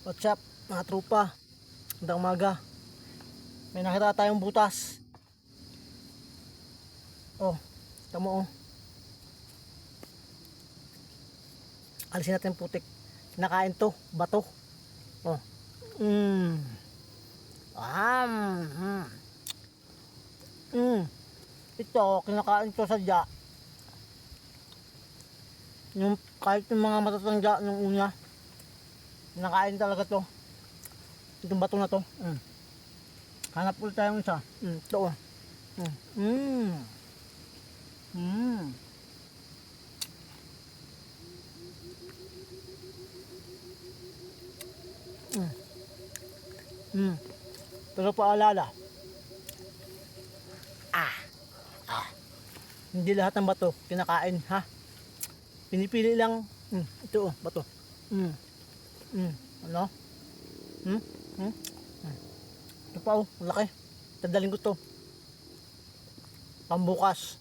What's up mga tropa? Magandang umaga. May nakita tayong butas. Oh, tamo oh. Alisin natin yung putik. Kinakain to, bato. Oh. Ito, kinakain to sadya. Yung kahit yung mga matatangga nung una, kinakain talaga to. Itong bato na to. Hanap ulit tayong isa. Ito oh. Pero paalala, hindi lahat ng bato kinakain, ha? Pinipili lang. Ito oh, bato. Ano? Ito pa oh, laki. Tadaling ko to. Pambukas.